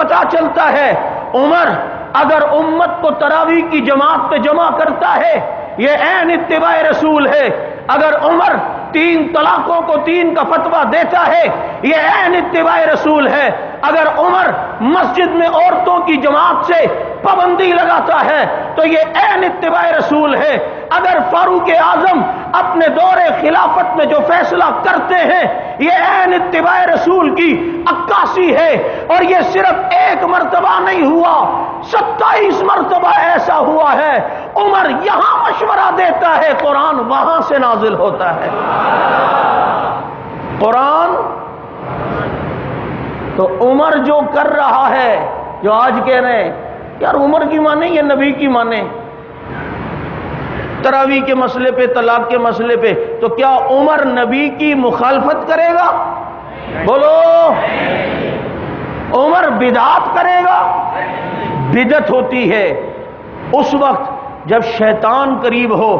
پتہ چلتا ہے عمر اگر امت کو تراویح کی جماعت پہ جمع کرتا ہے یہ عین اتباع رسول ہے، اگر عمر 3 طلاقوں کو 3 کا فتویٰ دیتا ہے یہ عین اتباع رسول ہے، اگر عمر مسجد میں عورتوں کی جماعت سے پابندی لگاتا ہے تو یہ عین اتباع رسول ہے، اگر فاروق اعظم اپنے دور خلافت میں جو فیصلہ کرتے ہیں یہ عین اتباع رسول کی عکاسی ہے، اور یہ صرف 1 مرتبہ نہیں ہوا، 27 مرتبہ ایسا ہوا ہے عمر یہاں مشورہ دیتا ہے قرآن وہاں سے نازل ہوتا ہے۔ قرآن تو عمر جو کر رہا ہے، جو آج کہہ رہے ہیں یار عمر کی مانے یا نبی کی مانے تراویح کے مسئلے پہ، طلاق کے مسئلے پہ، تو کیا عمر نبی کی مخالفت کرے گا؟ بولو، عمر بدعت کرے گا؟ بدعت ہوتی ہے اس وقت جب شیطان قریب ہو،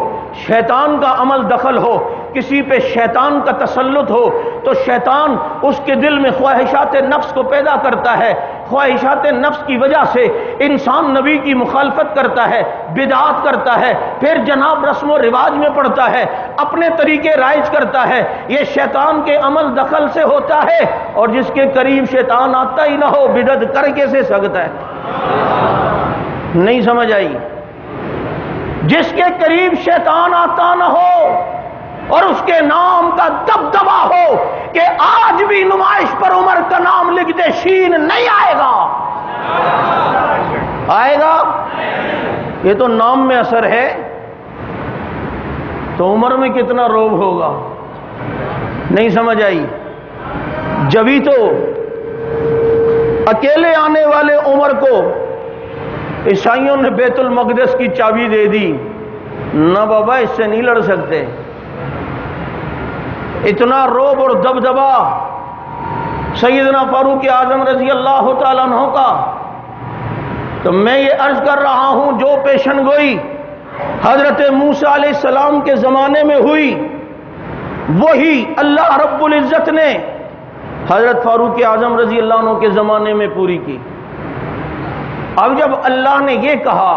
شیطان کا عمل دخل ہو، کسی پہ شیطان کا تسلط ہو تو شیطان اس کے دل میں خواہشات نفس کو پیدا کرتا ہے، خواہشات نفس کی وجہ سے انسان نبی کی مخالفت کرتا ہے، بدعات کرتا ہے، پھر جناب رسم و رواج میں پڑتا ہے، اپنے طریقے رائج کرتا ہے، یہ شیطان کے عمل دخل سے ہوتا ہے، اور جس کے قریب شیطان آتا ہی نہ ہو بدعت کر کیسے سکتا ہے؟ نہیں سمجھ آئی؟ جس کے قریب شیطان آتا نہ ہو اور اس کے نام کا دبدبا ہو کہ آج بھی نمائش پر عمر کا نام لکھ دے شین نہیں آئے گا، آئے گا؟ یہ تو نام میں اثر ہے، تو عمر میں کتنا روب ہوگا؟ نہیں سمجھ آئی؟ جبھی تو اکیلے آنے والے عمر کو عیسائیوں نے بیت المقدس کی چابی دے دی، نہ بابا اس سے نہیں لڑ سکتے، اتنا روب اور دبدبا سیدنا فاروق اعظم رضی اللہ تعالیٰ عنہ کا۔ تو میں یہ عرض کر رہا ہوں جو پیشن گوئی حضرت موسیٰ علیہ السلام کے زمانے میں ہوئی وہی اللہ رب العزت نے حضرت فاروق اعظم رضی اللہ عنہ کے زمانے میں پوری کی۔ اب جب اللہ نے یہ کہا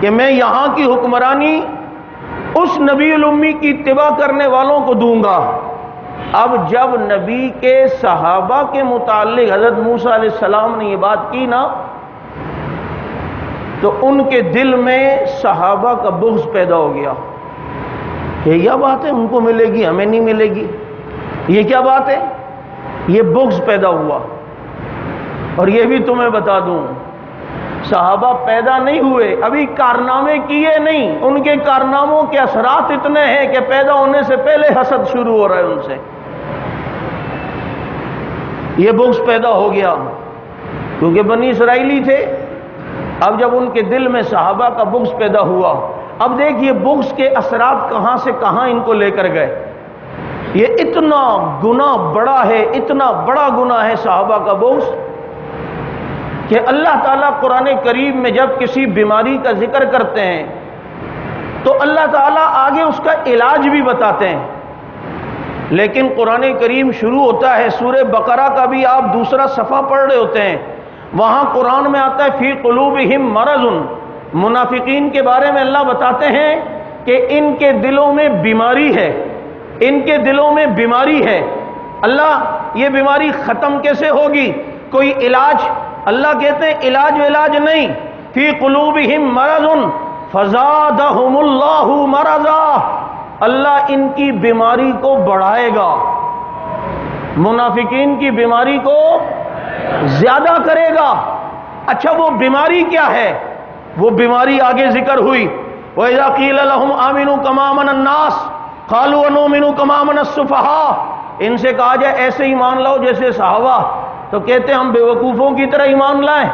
کہ میں یہاں کی حکمرانی اس نبی الامی کی اتباع کرنے والوں کو دوں گا، اب جب نبی کے صحابہ کے متعلق حضرت موسیٰ علیہ السلام نے یہ بات کی نا تو ان کے دل میں صحابہ کا بغض پیدا ہو گیا کہ کیا بات ہے ان کو ملے گی ہمیں نہیں ملے گی، یہ کیا بات ہے؟ یہ بغض پیدا ہوا۔ اور یہ بھی تمہیں بتا دوں صحابہ پیدا نہیں ہوئے، ابھی کارنامے کیے نہیں، ان کے کارناموں کے اثرات اتنے ہیں کہ پیدا ہونے سے پہلے حسد شروع ہو رہا ہے ان سے، یہ بغض پیدا ہو گیا کیونکہ بنی اسرائیلی تھے۔ اب جب ان کے دل میں صحابہ کا بغض پیدا ہوا، اب دیکھیے بغض کے اثرات کہاں سے کہاں ان کو لے کر گئے۔ یہ اتنا گناہ بڑا ہے، اتنا بڑا گناہ ہے صحابہ کا بغض کہ اللہ تعالیٰ قرآن کریم میں جب کسی بیماری کا ذکر کرتے ہیں تو اللہ تعالیٰ آگے اس کا علاج بھی بتاتے ہیں، لیکن قرآن کریم شروع ہوتا ہے سورہ بقرہ کا بھی آپ دوسرا صفحہ پڑھ رہے ہوتے ہیں، وہاں قرآن میں آتا ہے فی قلوبہم مرض، منافقین کے بارے میں اللہ بتاتے ہیں کہ ان کے دلوں میں بیماری ہے، ان کے دلوں میں بیماری ہے۔ اللہ یہ بیماری ختم کیسے ہوگی؟ کوئی علاج؟ اللہ کہتے ہیں علاج نہیں، فی قلوبہم مرض فزادہم اللہ مرضا، اللہ ان کی بیماری کو بڑھائے گا، منافقین کی بیماری کو زیادہ کرے گا۔ اچھا وہ بیماری کیا ہے؟ وہ بیماری آگے ذکر ہوئی، وَإِذَا قِيلَ لَهُمْ آمِنُوا كَمَا آمَنَ النَّاسُ قَالُوا وَنُؤْمِنُ كَمَا آمَنَ السُّفَهَاءُ، ان سے کہا جائے ایسے ایمان لاؤ جیسے صحابہ، تو کہتے ہیں ہم بیوقوفوں کی طرح ایمان لائیں۔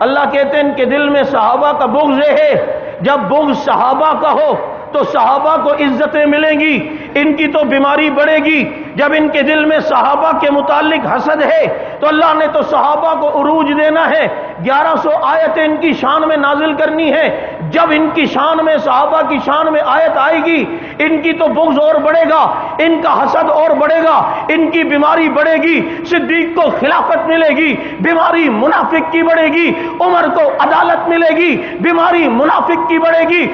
اللہ کہتے ہیں ان کے دل میں صحابہ کا بغض ہے، جب بغض صحابہ کا ہو تو صحابہ کو عزتیں ملیں گی، ان کی تو بیماری بڑھے گی۔ جب ان کے دل میں صحابہ کے متعلق حسد ہے تو اللہ نے تو صحابہ کو عروج دینا ہے، 1100 آیتیں ان کی شان میں نازل کرنی ہے، جب ان کی شان میں، صحابہ کی شان میں آیت آئے گی، ان کی تو بغض اور بڑھے گا، ان کا حسد اور بڑھے گا، ان کی بیماری بڑھے گی۔ صدیق کو خلافت ملے گی، بیماری منافق کی بڑھے گی۔ عمر کو عدالت ملے گی، بیماری منافق کی بڑھے گی۔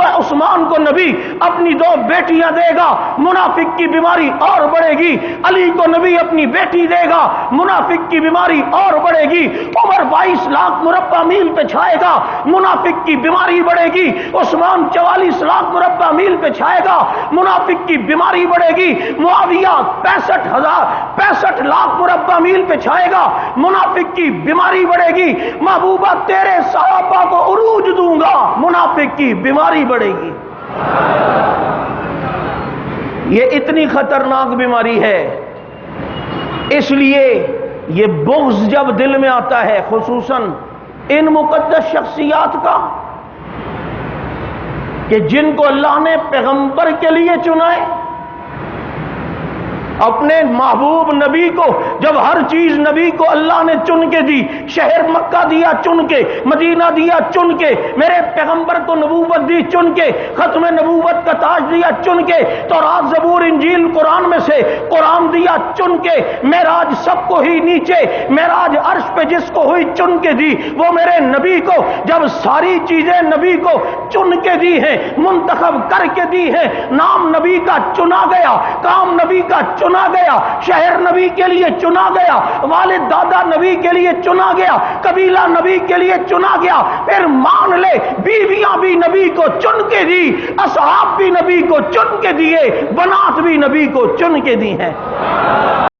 عثمان کو نبی اپنی 2 بیٹیاں دے گا، منافق کی بیماری اور بڑھے گی۔ علی کو نبی اپنی بیٹی دے گا، منافق کی بیماری اور بڑھے گی۔ عمر 22 لاکھ مربع میل پہ چھائے گا، منافق کی بیماری بڑھے گی۔ عثمان 44 لاکھ مربع میل پہ چھائے گا، منافق کی بیماری بڑھے گی۔ معاویہ 65 لاکھ مربع میل پہ چھائے گا، منافق کی بیماری بڑھے گی۔ محبوبہ تیرے صحابہ کو عروج دوں گا، منافق کی بیماری بڑھے گی۔ یہ اتنی خطرناک بیماری ہے۔ اس لیے یہ بغض جب دل میں آتا ہے، خصوصاً ان مقدس شخصیات کا کہ جن کو اللہ نے پیغمبر کے لیے چنا ہے، اپنے محبوب نبی کو جب ہر چیز نبی کو اللہ نے چن کے دی، شہر مکہ دیا چن کے، مدینہ دیا چن کے، میرے پیغمبر کو نبوت دی چن کے، ختم نبوت کا تاج دیا چن کے، تورات زبور انجیل قرآن میں سے قرآن دیا چن کے، معراج سب کو ہی نیچے، معراج عرش پہ جس کو ہوئی چن کے دی، وہ میرے نبی کو جب ساری چیزیں نبی کو چن کے دی ہیں، منتخب کر کے دی ہیں، نام نبی کا چنا گیا، کام نبی کا چنا گیا، شہر نبی کے لیے چنا گیا، والد دادا نبی کے لیے چنا گیا، قبیلہ نبی کے لیے چنا گیا، پھر مان لے بیویاں بھی نبی کو چن کے دی، اصحاب بھی نبی کو چن کے دیے، بنات بھی نبی کو چن کے دی ہیں۔